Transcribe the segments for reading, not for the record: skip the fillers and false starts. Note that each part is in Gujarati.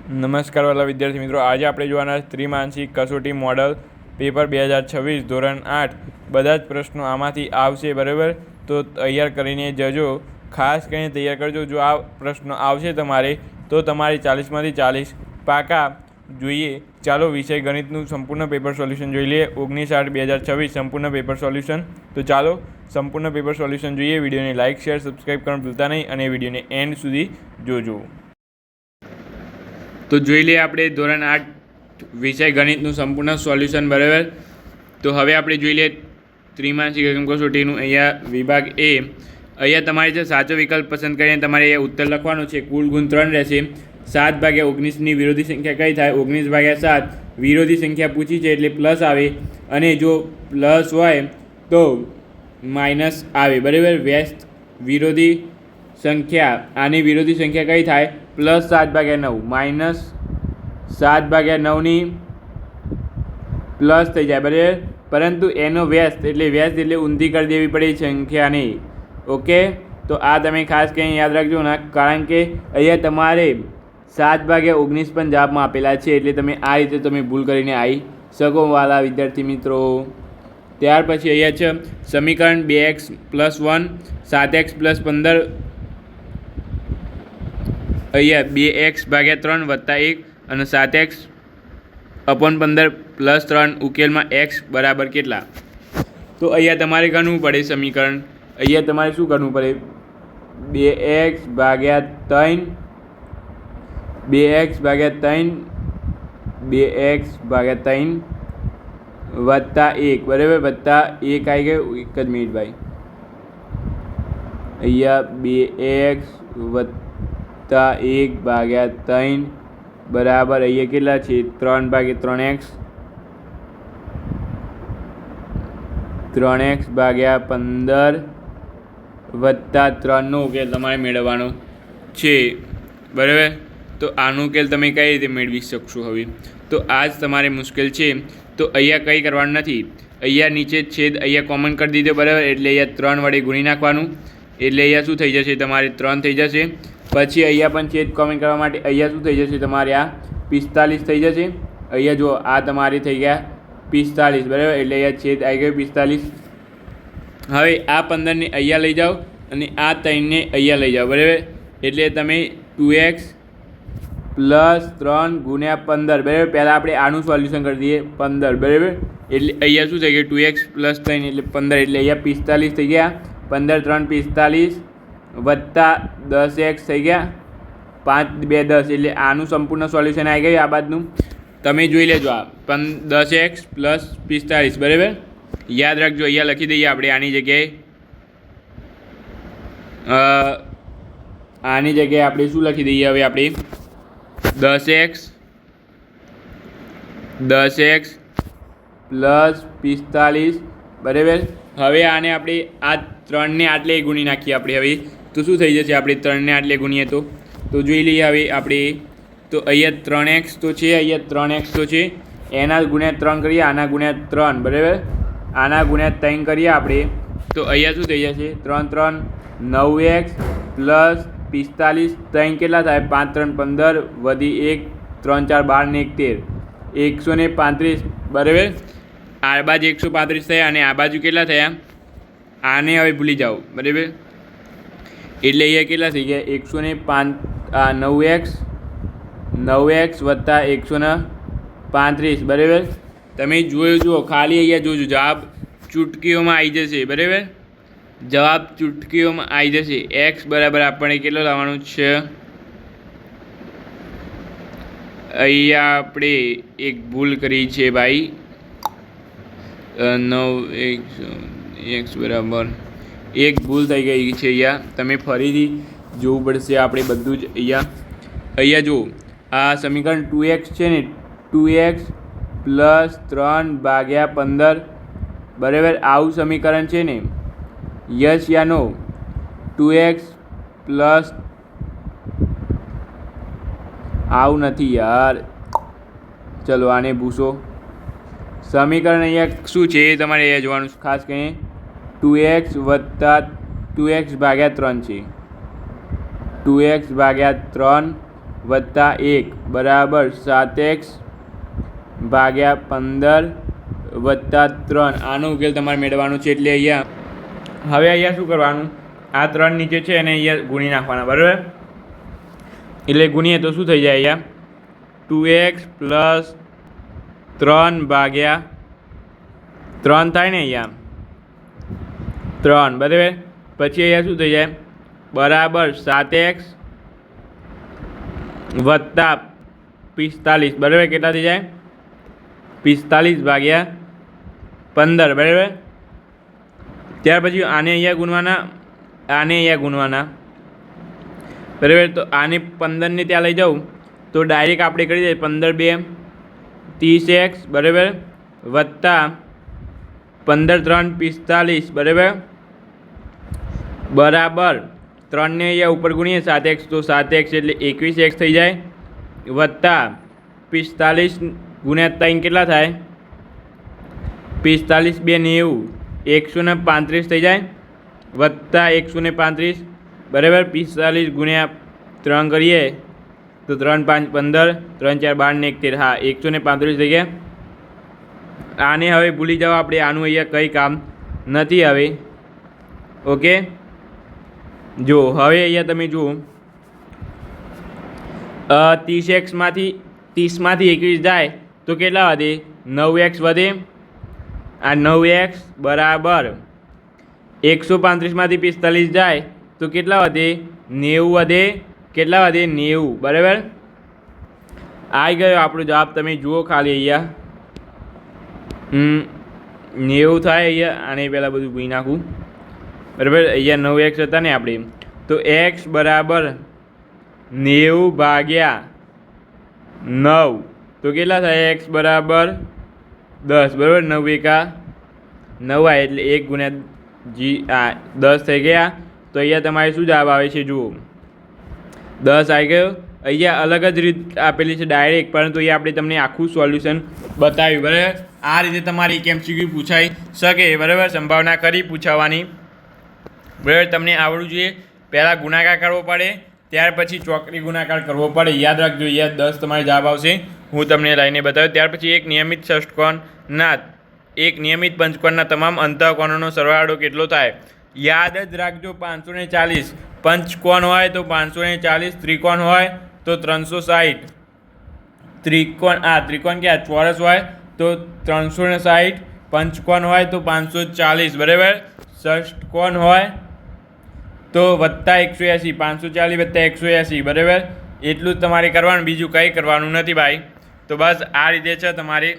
નમસ્કાર વાલા વિદ્યાર્થી મિત્રો, આજે આપણે જોવાના ત્રિમાસિક કસોટી મોડલ પેપર 2026 ધોરણ 8 બધા જ પ્રશ્નો આમાંથી આવશે. બરાબર, તો તૈયાર કરીને જજો, ખાસ કરીને તૈયાર કરજો. જો આ પ્રશ્નો આવશે તમારે તો તમારે 40માંથી 40 પાકા જોઈએ. ચાલો વિષય ગણિતનું સંપૂર્ણ પેપર સોલ્યુશન જોઈ લઈએ. 19/8/2026 સંપૂર્ણ પેપર સોલ્યુશન. તો ચાલો સંપૂર્ણ પેપર સોલ્યુશન જોઈએ. વિડીયોને લાઇક શેર સબસ્ક્રાઈબ કરવાનું ભૂલતા નહીં અને વિડીયોને એન્ડ સુધી જોજો. તો જોઈ લઈએ આપણે ધોરણ 8 વિષય ગણિતનું સંપૂર્ણ સોલ્યુશન. બરાબર, તો હવે આપણે જોઈ લઈએ ત્રિમાસિક એકમ કસોટીનું. અહીંયા વિભાગ એ, અહીંયા તમારે છે સાચો વિકલ્પ પસંદ કરીને તમારે અહીંયા ઉત્તર લખવાનો છે. કુલ ગુણ 3 રહેશે. 7/19ની વિરોધી સંખ્યા કઈ થાય? 19/7. વિરોધી સંખ્યા પૂછી છે એટલે પ્લસ આવે, અને જો પ્લસ હોય તો માઇનસ આવે. બરાબર, વ્યસ્ત વિરોધી સંખ્યા, આની વિરોધી સંખ્યા કઈ થાય? પ્લસ 7/9 માઇનસ 7/9ની પ્લસ થઈ જાય. બરાબર, પરંતુ એનો વ્યસ્ત એટલે ઊંધી કરી દેવી પડે સંખ્યાને. ઓકે, તો આ તમે ખાસ કરીને યાદ રાખજો ને, કારણ કે અહીંયા તમારે 7/19 પણ જવાબમાં આપેલા છે, એટલે તમે આ રીતે તમે ભૂલ કરીને આવી શકો વાલા વિદ્યાર્થી મિત્રો. ત્યાર પછી અહીંયા છે સમીકરણ 2x + 1 7x + 15. અહીંયા 2x/3 + 1 અને 7x/15 + 3. ઉકેલમાં x બરાબર કેટલા? તો અહીંયા તમારે ગણવું પડે સમીકરણ. અહીંયા તમારે શું કરવું પડે? 2x/3 2x/3 2x/3 વત્તા 1. બરાબર, વત્તા 1 આવી ગયો. એક જ મિનિટ ભાઈ. અહીંયા 2x વત્તા 1/3 બરાબર અહીંયા કેટલા છે? 3/3x 3x/15 વત્તા 3નો ઉકેલ તમારે મેળવવાનો છે. બરાબર, તો આનો ઉકેલ તમે કઈ રીતે મેળવી શકશો? હવે તો આ જ તમારે મુશ્કેલ છે. તો અહીંયા કંઈ કરવાનું નથી. અહીંયા નીચે છેદ અહીંયા કોમન કરી દીધો. બરાબર, એટલે અહીંયા 3 વડે ગુણી નાખવાનું, એટલે અહીંયા શું થઈ જશે? તમારે 3 થઈ જશે. પછી અહીંયા પણ છેદ કોમન કરવા માટે અહીંયા શું થઈ જશે? તમારે આ 45 થઈ જશે. અહીંયા જો આ તમારે થઈ ગયા 45. બરાબર, એટલે અહીંયા છેદ આવી ગયો 45. હવે આ 15ને અહીંયા લઈ જાઓ અને આ 3ને અહીંયા લઈ જાઓ. બરાબર, એટલે તમે 2x + 3 × 15. બરાબર, પહેલાં આપણે આનું સોલ્યુશન કરી દઈએ 15. બરાબર, એટલે અહીંયા શું થઈ ગયું? 2x + 3 એટલે 15, એટલે અહીંયા 45 થઈ ગયા. 15 × 3 = 45 વત્તા 10x થઈ ગયા. 5 2 10, એટલે આનું સંપૂર્ણ સોલ્યુશન આવી ગયું આ બાજુનું. તમે જોઈ લેજો આ 10x + 45. બરાબર, યાદ રાખજો. અહીંયા લખી દઈએ આપણે આની જગ્યાએ આપણે શું લખી દઈએ? હવે આપણે 10x + 45. બરાબર, હવે આને આપણે આ 3ને આટલે ગુણી નાખીએ આપણે. હવે તો શું થઈ જશે? આપણે 3ને આટલે ગુણીએ તો જોઈ લઈએ. હવે આપણે તો અહીંયા 3x તો છે, અહીંયા 3x તો છે, એના ગુણ્યા 3 કરીએ, આના ગુણ્યા 3. બરાબર, આના ગુણ્યા 3 કરીએ આપણે તો અહીંયા શું થઈ જશે? 3 3 9x + 45. 3 કેટલા થાય? 5 3 15 વધી 1 3 4 12 ને 1 13 135. બરાબર, આ બાજુ 135 થયા અને આ બાજુ કેટલા થયા? આને હવે ભૂલી જાઓ. બરાબર, એટલે અહીંયા કેટલા થઈ ગયા? 9x વત્તા 135. બરાબર, તમે જુઓ, ખાલી અહીંયા જોજો, જવાબ ચૂટકીઓમાં આવી જશે. બરાબર, જવાબ ચૂટકીઓમાં આવી જશે. x બરાબર આપણે કેટલો લાવવાનો છે? અહીંયા આપણે એક ભૂલ કરી છે ભાઈ. 9x બરાબર એક ભૂલ થઈ ગઈ છે. અહીંયા તમે ફરીથી જોવું પડશે આપણે બધું જ. અહીંયા જુઓ, આ સમીકરણ 2x છે ને, 2x + 3/15. બરાબર, આવું સમીકરણ છે ને? યસ યા નો? 2x પ્લસ આવું નથી યાર. ચલો આને ભૂસો. સમીકરણ અહીંયા શું છે એ તમારે અહીંયા જોવાનું ખાસ કરીને. 2x + 2x/3 છે. 2x/3 વત્તા 1 બરાબર 7x ભાગ્યા 15 વત્તા 3 આનો ઉકેલ તમારે મેળવવાનો છે. એટલે હવે અહીંયા શું કરવાનું, આ 3 નીચે છે અને અહીંયા ગુણી નાખવાના, બરાબર. એટલે ગુણીએ તો શું થઈ જાય, અહીંયા 2x પ્લસ 3 ભાગ્યા 3 થાય ને, અહીંયા 3 બરાબર. પછી અહીંયા શું થઈ જાય, બરાબર 7x વત્તા 45 બરાબર. કેટલા થઈ જાય, 45 ભાગ્યા 15 બરાબર. ત્યાર પછી આને અહીંયા ગુણવાના, આને અહીંયા ગુણવાના બરાબર. તો આને 15ને ત્યાં લઈ જાઉં તો ડાયરેક્ટ આપણે કરી દઈએ 15 2 30x બરાબર વત્તા 15 3 45 બરાબર બરાબર 3ને અહીંયા ઉપર ગુણીએ 7x તો 7x એટલે 21x થઈ જાય વત્તા 45 ગુણ્યા 3 કેટલા થાય, 45 2 90 135 થઈ જાય વત્તા 135 બરાબર 45 ગુણ્યા 3 કરીએ તો 3 5 15 3 4 12 ને 1 13 હા 135 થઈ ગયા. આને હવે ભૂલી જાઓ આપણે, આનું અહીંયા કંઈ કામ નથી હવે. ઓકે, જો હવે અહીંયા તમે જુઓ 30xમાંથી 21 જાય તો કેટલા વધે, 9x વધે. આ 9x બરાબર 135માંથી 45 જાય તો કેટલા વધે, 90 વધે. કેટલા વધે, 90 બરાબર. આવી ગયો આપણો જવાબ, તમે જુઓ ખાલી અહીંયા 90 થાય અહીંયા. આને પહેલાં બધું ભૂઈ નાખું બરાબર. અહીંયા 9x હતા ને આપણે, તો x બરાબર 90 ભાગ્યા 9 તો કેટલા થાય, x બરાબર 10 બરાબર. 9 એકા 9 આવે એટલે 1 ગુણ્યા 10 થઈ ગયા. તો અહીંયા તમારે શું જવાબ આવે છે, જુઓ 10 આવી ગયો. અહીંયા અલગ જ રીત આપેલી છે ડાયરેક્ટ, પરંતુ અહીંયા આપણે તમને આખું સોલ્યુશન બતાવ્યું બરાબર. આ રીતે તમારી MCQ પૂછાઈ શકે બરાબર, સંભાવના કરી પૂછાવાની બરાબર. તમને આવડવું જોઈએ, પહેલાં ગુણાકાર કરવો પડે ત્યાર પછી ચોકડી ગુણાકાર કરવો પડે. યાદ રાખજો, અહીંયા 10 તમારે જવાબ આવશે, હું તમને લાઈને બતાવ્યું. ત્યાર પછી એક નિયમિત ષષ્ઠકોણના એક નિયમિત પંચકોણના તમામ અંતઃકોણોનો સરવાળો કેટલો થાય, યાદ જ રાખજો 540. પંચકોણ હોય તો 540, ત્રિકોણ હોય તો 360, ત્રિકોણ ક્યાં ચોરસ હોય તો 360, પંચકોણ હોય તો 540 બરાબર. ષષ્ઠકોણ હોય તો વત્તા 180, 540 વત્તા 180 બરાબર. એટલું જ તમારે કરવાનું, બીજું કંઈ કરવાનું નથી ભાઈ. તો બસ આ રીતે છે તમારે.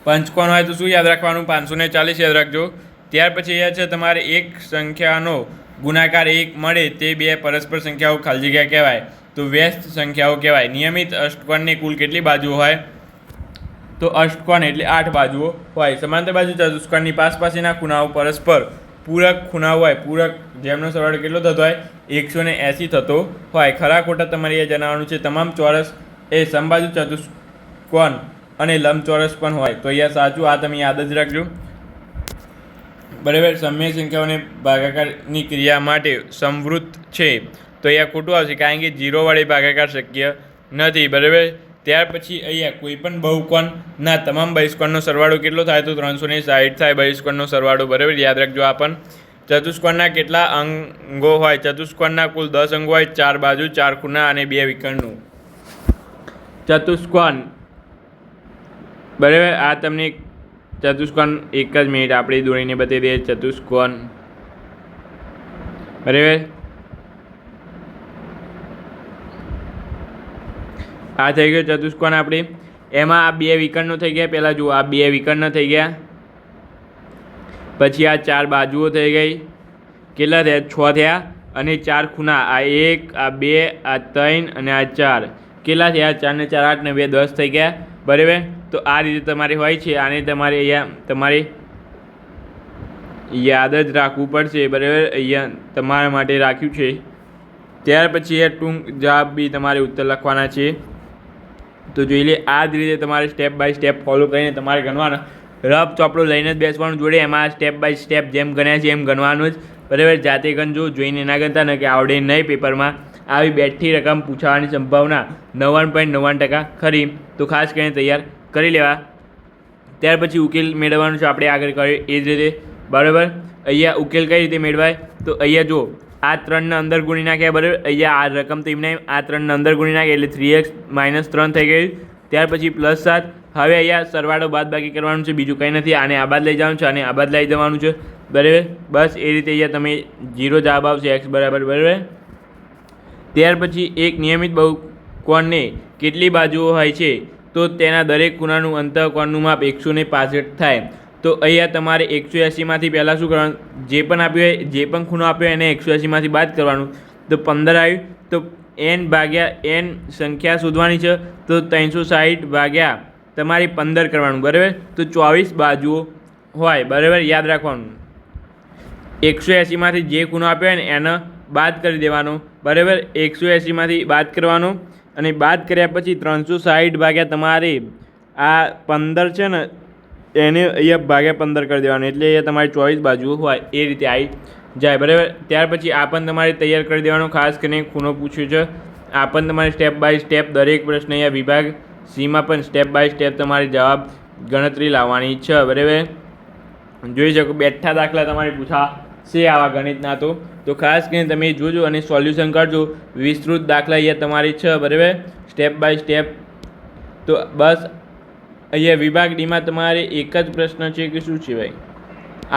પંચકોણ હોય તો શું યાદ રાખવાનું, 540 યાદ રાખજો. ત્યાર પછી એ છે તમારે એક સંખ્યાનો ગુણાકાર 1 મળે તે બે પરસ્પર સંખ્યાઓ ખાલી જગ્યા કહેવાય, તો વ્યસ્ત સંખ્યાઓ કહેવાય. નિયમિત અષ્ટકોણની કુલ કેટલી બાજુઓ હોય, તો અષ્ટકોણ એટલે 8 બાજુઓ હોય. સમાંતર બાજુ ચતુષ્કોણની પાસેના ખૂણાઓ પરસ્પર પૂરક ખૂણાઓ હોય. પૂરક જેમનો સરવાળો કેટલો થતો હોય, 180 થતો હોય. ખરા ખોટા તમારે એ જણાવવાનું છે. તમામ ચોરસ એ સમબાજુ ચતુષ્કોણ અને લંબચોરસ પણ હોય. તો અહીંયા સાચું, આ તમે યાદ જ રાખજો બરાબર. સમય સંખ્યાઓને ભાગાકારની ક્રિયા માટે સંવૃત્ત છે તો અહીંયા ખોટું આવશે, કારણ કે 0 વડે ભાગાકાર શક્ય નથી બરાબર. ત્યાર પછી અહીંયા કોઈપણ બહુકોણના તમામ બહિષ્કોણનો સરવાળો કેટલો થાય, તો 360 થાય બહિષ્કોણનો સરવાળો બરાબર. યાદ રાખજો. આ પણ ચતુષ્કોણના કેટલા અંગો હોય, ચતુષ્કોણના કુલ 10 અંગો હોય, 4 બાજુ, 4 ખૂણા અને 2 વિકર્ણો. ચતુષ્કોણ બરાબર. આ તમને ચતુષ્કોણ એક જ મિનિટ આપણે દોરીને બતાવી દઈએ. ચતુષ્કોણ બરાબર. આ થઈ ગયો ચતુષ્કોણ આપણે. એમાં આ 2 વિકર્ણો થઈ ગયા. પહેલાં જુઓ, આ 2 વિકર્ણ થઈ ગયા, પછી આ 4 બાજુઓ થઈ ગઈ. કેટલા થયા, 6 થયા. અને 4 ખૂણા, આ 1 આ 2 આ 3 અને આ 4 કેટલા થયા, 4 ને 4 8 ને 2 10 થઈ ગયા બરાબર. તો આ રીતે તમારે હોય છે. આને તમારે અહીંયા તમારે યાદ જ રાખવું પડશે બરાબર. અહીંયા તમારા માટે રાખ્યું છે. ત્યાર પછી એ ટૂંક જવાબ બી તમારે ઉત્તર લખવાના છે. તો જોઈ લે, આ જ રીતે તમારે સ્ટેપ બાય સ્ટેપ ફોલો કરીને તમારે ગણવાના. રફ ચોપડો લઈને જ બેસવાનું જોડે, એમાં સ્ટેપ બાય સ્ટેપ જેમ ગણ્યા છે એમ ગણવાનું જ બરાબર. જાતે ગણજો, જોઈને ના ગણતા ને કે આવડે નહીં પેપરમાં. આવી બેઠી રકમ પૂછાવાની સંભાવના 99.99% ખરી. તો ખાસ કરીને તૈયાર કરી લેવા. ત્યાર પછી ઉકેલ મેળવવાનું છે આપણે આગળ કરીએ એ જ રીતે, બરાબર. અહીંયા ઉકેલ કઈ રીતે મેળવાય? તો અહીંયા જો આ 3ને અંદર ગુણી નાખ્યા, બરાબર. અહીંયા આ રકમ તો એમને આ 3ને અંદર ગુણી નાખ્યા એટલે 3x - 3 થઈ ગયું. ત્યાર પછી +7. હવે અહીંયા સરવાળો બાદ બાકી કરવાનું છે, બીજું કંઈ નથી. આને આ બાદ લઈ જવાનું છે, આને આ બાદ લઈ જવાનું છે, બરાબર. બસ એ રીતે અહીંયા તમે 0 જવાબ આવશે x બરાબર, બરાબર. ત્યાર પછી એક નિયમિત બહુકોણને કેટલી બાજુઓ હોય છે? તો તેના દરેક ખૂણાનું અંતઃકોણનું માપ 165 થાય. તો અહીંયા તમારે 180માંથી પહેલાં શું કરવાનું? જે પણ આપ્યું હોય, જે પણ ખૂણો આપ્યો એને 180માંથી બાદ કરવાનું. તો 15 આવ્યું. તો n ભાગ્યા n સંખ્યા શોધવાની છે. તો 360 ભાગ્યા તમારી 15 કરવાનું, બરાબર. તો 24 બાજુઓ હોય, બરાબર. યાદ રાખવાનું 180માંથી જે ખૂણો આપ્યો હોય ને એને બાદ કરી દેવાનો, બરાબર. 180માંથી બાદ કરવાનો અને બાદ કર્યા પછી 360 ભાગ્યા તમારે આ 15 છે ને એને અહીંયા ભાગ્યા 15 કરી દેવાનું, એટલે અહીંયા તમારી 24 બાજુઓ હોય એ રીતે આવી જાય, બરાબર. ત્યાર પછી આ પણ તમારે તૈયાર કરી દેવાનો. ખાસ કરીને ખૂણો પૂછ્યું છે, આ પણ તમારે સ્ટેપ બાય સ્ટેપ દરેક પ્રશ્ન અહીંયા વિભાગ સીમાં પણ સ્ટેપ બાય સ્ટેપ તમારે જવાબ ગણતરી લાવવાની છે, બરાબર. જોઈ શકો બેઠા દાખલા તમારે પૂછાશે આવા ગણિતના. તો ખાસ કરીને તમે જોજો અને સોલ્યુશન કરજો. વિસ્તૃત દાખલા અહીંયા તમારી છે, બરાબર, સ્ટેપ બાય સ્ટેપ. તો બસ અહીંયા વિભાગ ડીમાં તમારે એક જ પ્રશ્ન છે કે શું છે ભાઈ?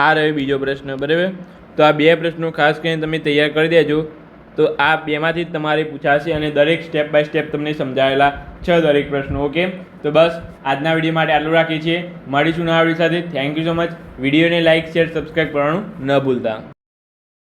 આ રહ્યો બીજો પ્રશ્ન, બરાબર. તો આ 2 પ્રશ્નો ખાસ કરીને તમે તૈયાર કરી દેજો. તો આ 2માંથી જ તમારે પૂછાશે અને દરેક સ્ટેપ બાય સ્ટેપ તમને સમજાવેલા છે દરેક પ્રશ્નો. ઓકે, તો બસ આજના વિડીયો માટે આટલું રાખીએ છીએ. મળીશું નવા વિડીયો સાથે. Thank you so much. વિડીયોને લાઇક, શેર, સબસ્ક્રાઈબ કરવાનું ન ભૂલતા.